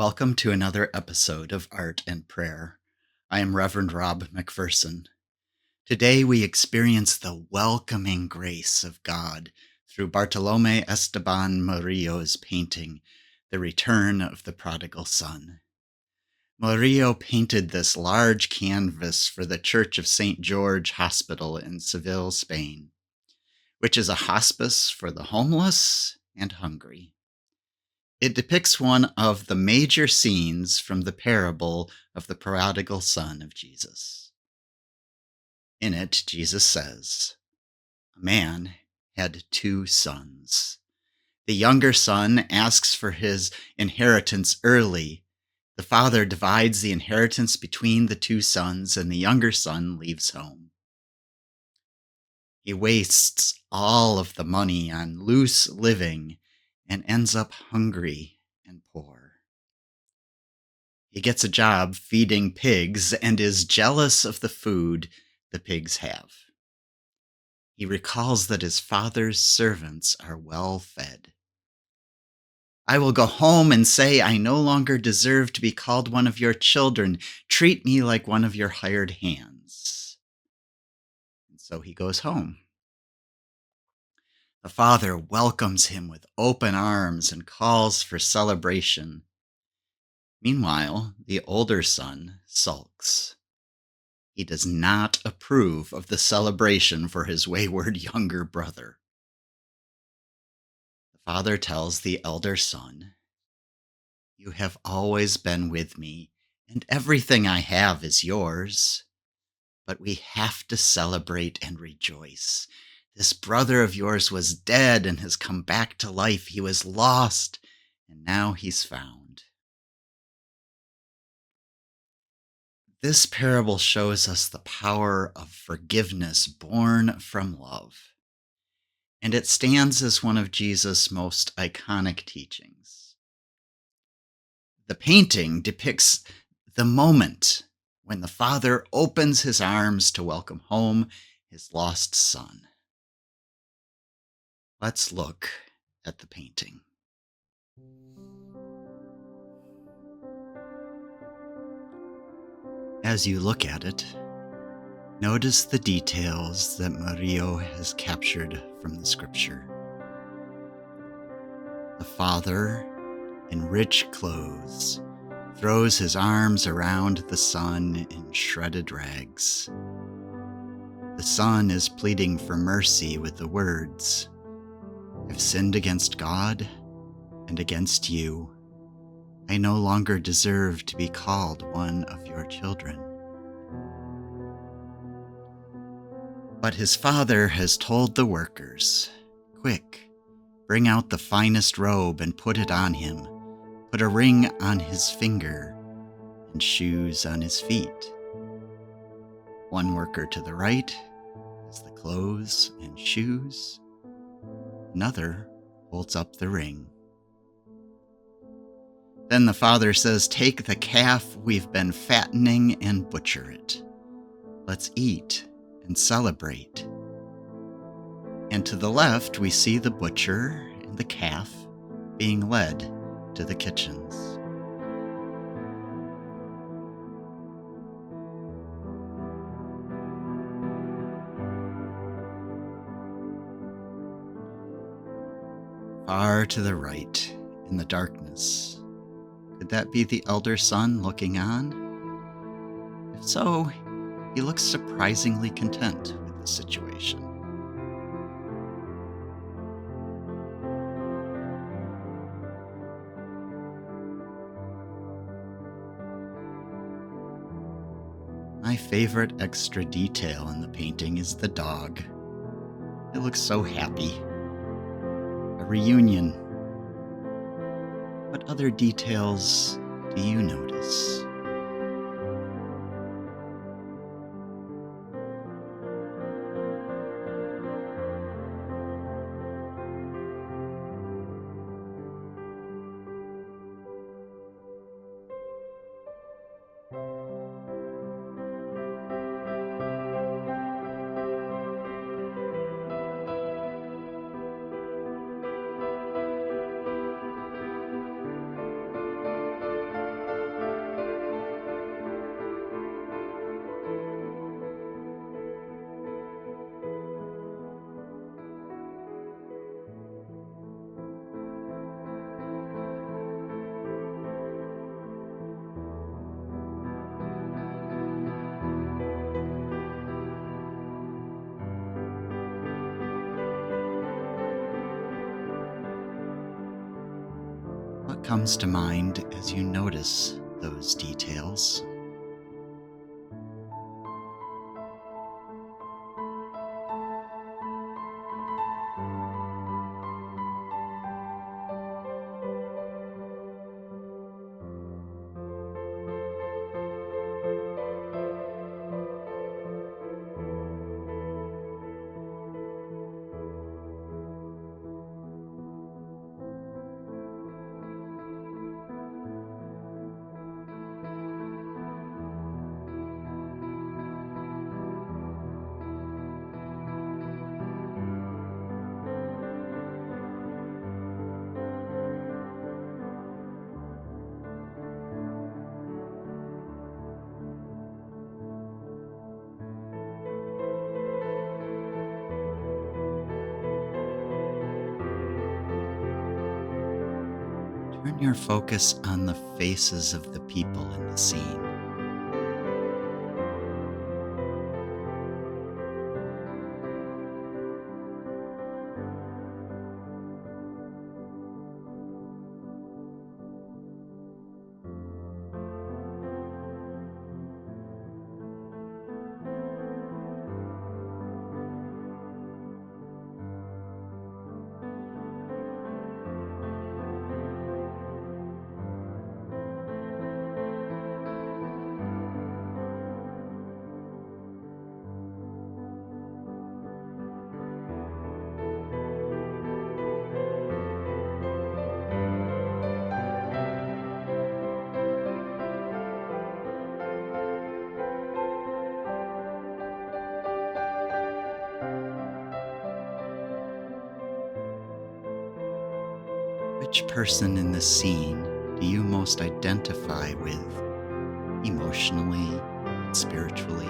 Welcome to another episode of Art and Prayer. I am Reverend Rob McPherson. Today we experience the welcoming grace of God through Bartolomé Esteban Murillo's painting, The Return of the Prodigal Son. Murillo painted this large canvas for the Church of St. George Hospital in Seville, Spain, which is a hospice for the homeless and hungry. It depicts one of the major scenes from the parable of the prodigal son of Jesus. In it, Jesus says, "A man had two sons. The younger son asks for his inheritance early. The father divides the inheritance between the two sons, and the younger son leaves home. He wastes all of the money on loose living and ends up hungry and poor. He gets a job feeding pigs and is jealous of the food the pigs have. He recalls that his father's servants are well fed. I will go home and say, I no longer deserve to be called one of your children. Treat me like one of your hired hands." And so he goes home. The father welcomes him with open arms and calls for celebration. Meanwhile, the older son sulks. He does not approve of the celebration for his wayward younger brother. The father tells the elder son, "You have always been with me, and everything I have is yours. But we have to celebrate and rejoice. This brother of yours was dead and has come back to life. He was lost, and now he's found." This parable shows us the power of forgiveness born from love, and it stands as one of Jesus' most iconic teachings. The painting depicts the moment when the father opens his arms to welcome home his lost son. Let's look at the painting. As you look at it, notice the details that Murillo has captured from the scripture. The father, in rich clothes, throws his arms around the son in shredded rags. The son is pleading for mercy with the words, "I've sinned against God and against you. I no longer deserve to be called one of your children." But his father has told the workers, "Quick, bring out the finest robe and put it on him. Put a ring on his finger and shoes on his feet." One worker to the right has the clothes and shoes. Another holds up the ring. Then the father says, "Take the calf we've been fattening and butcher it. Let's eat and celebrate." And to the left, we see the butcher and the calf being led to the kitchens. Far to the right, in the darkness, could that be the elder son looking on? If so, he looks surprisingly content with the situation. My favorite extra detail in the painting is the dog. It looks so happy. A reunion. What other details do you notice? What comes to mind as you notice those details? Turn your focus on the faces of the people in the scene. Which person in the scene do you most identify with emotionally, spiritually?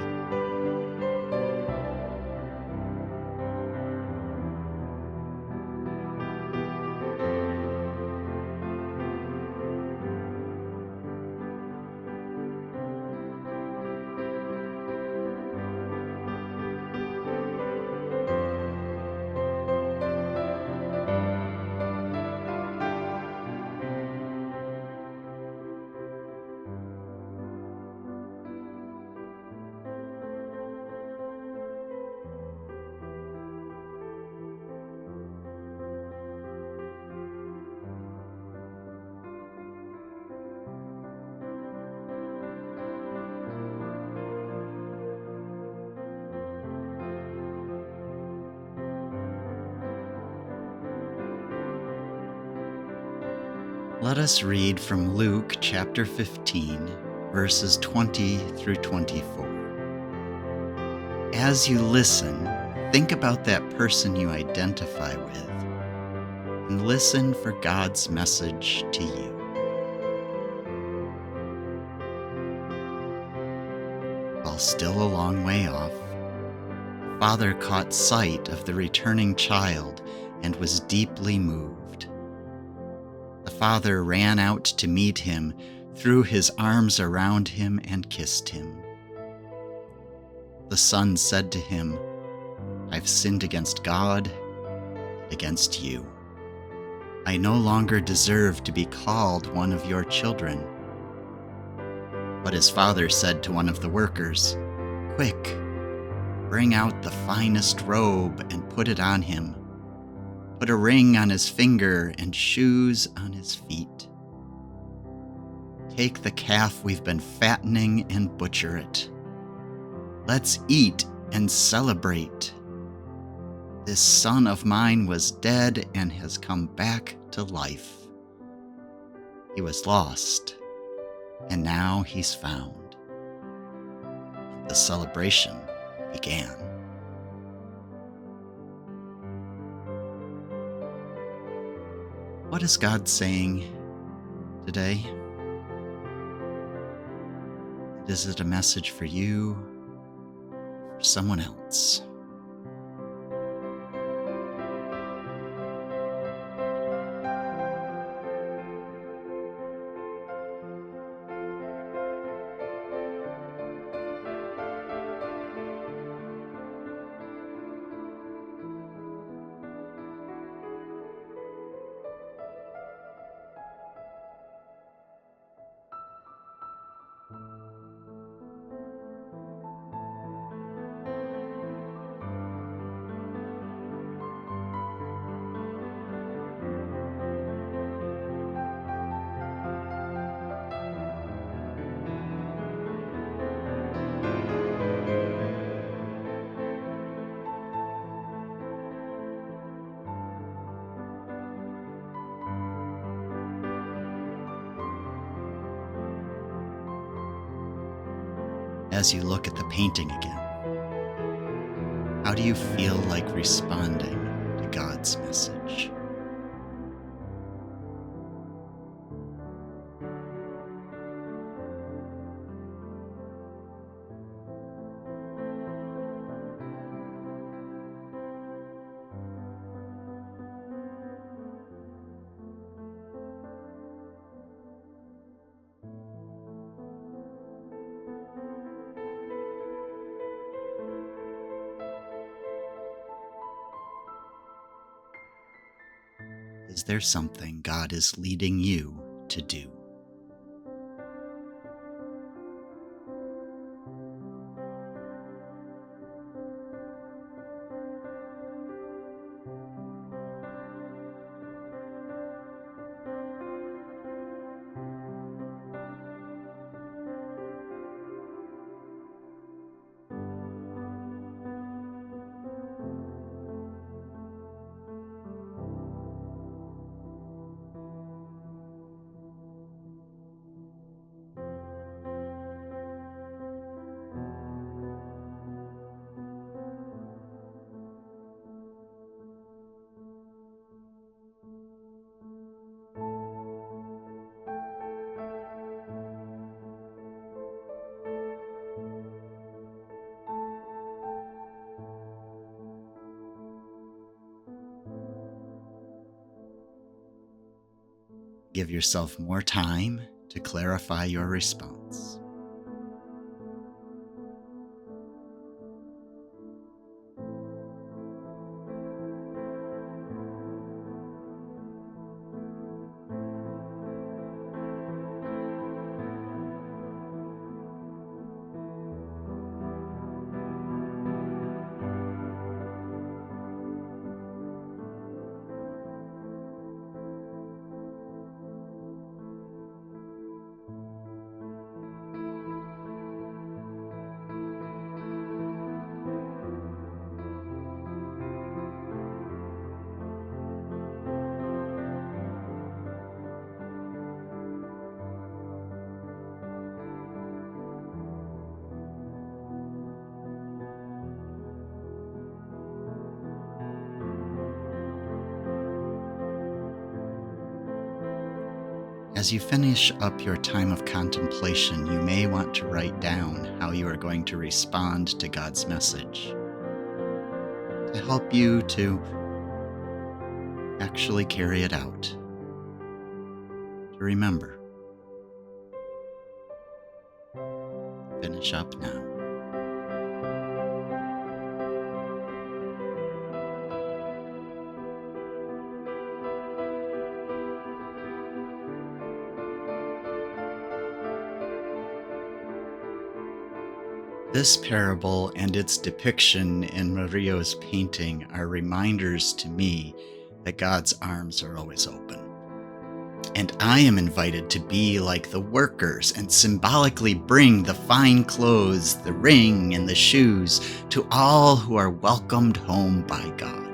Let us read from Luke chapter 15, verses 20 through 24. As you listen, think about that person you identify with and listen for God's message to you. While still a long way off, the father caught sight of the returning child and was deeply moved. The father ran out to meet him, threw his arms around him, and kissed him. The son said to him, "I've sinned against God and against you. I no longer deserve to be called one of your children." But his father said to one of the workers, "Quick, bring out the finest robe and put it on him. Put a ring on his finger and shoes on his feet. Take the calf we've been fattening and butcher it. Let's eat and celebrate. This son of mine was dead and has come back to life. He was lost, and now he's found." The celebration began. What is God saying today? Is it a message for you, for someone else? As you look at the painting again, how do you feel like responding to God's message? Is there something God is leading you to do? Give yourself more time to clarify your response. As you finish up your time of contemplation, you may want to write down how you are going to respond to God's message to help you to actually carry it out. To remember, finish up now. This parable and its depiction in Murillo's painting are reminders to me that God's arms are always open. And I am invited to be like the workers and symbolically bring the fine clothes, the ring, and the shoes to all who are welcomed home by God.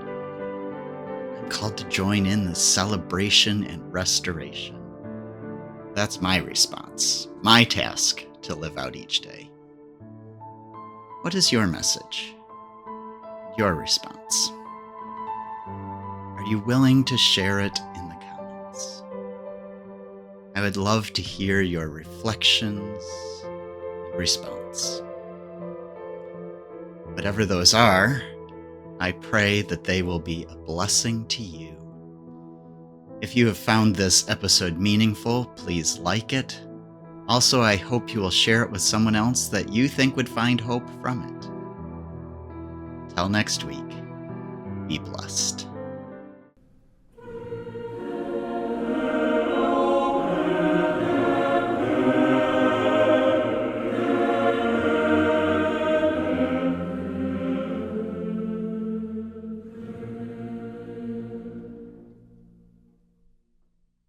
I'm called to join in the celebration and restoration. That's my response, my task to live out each day. What is your message? Your response? Are you willing to share it in the comments? I would love to hear your reflections and response. Whatever those are, I pray that they will be a blessing to you. If you have found this episode meaningful, please like it. Also, I hope you will share it with someone else that you think would find hope from it. Till next week, be blessed.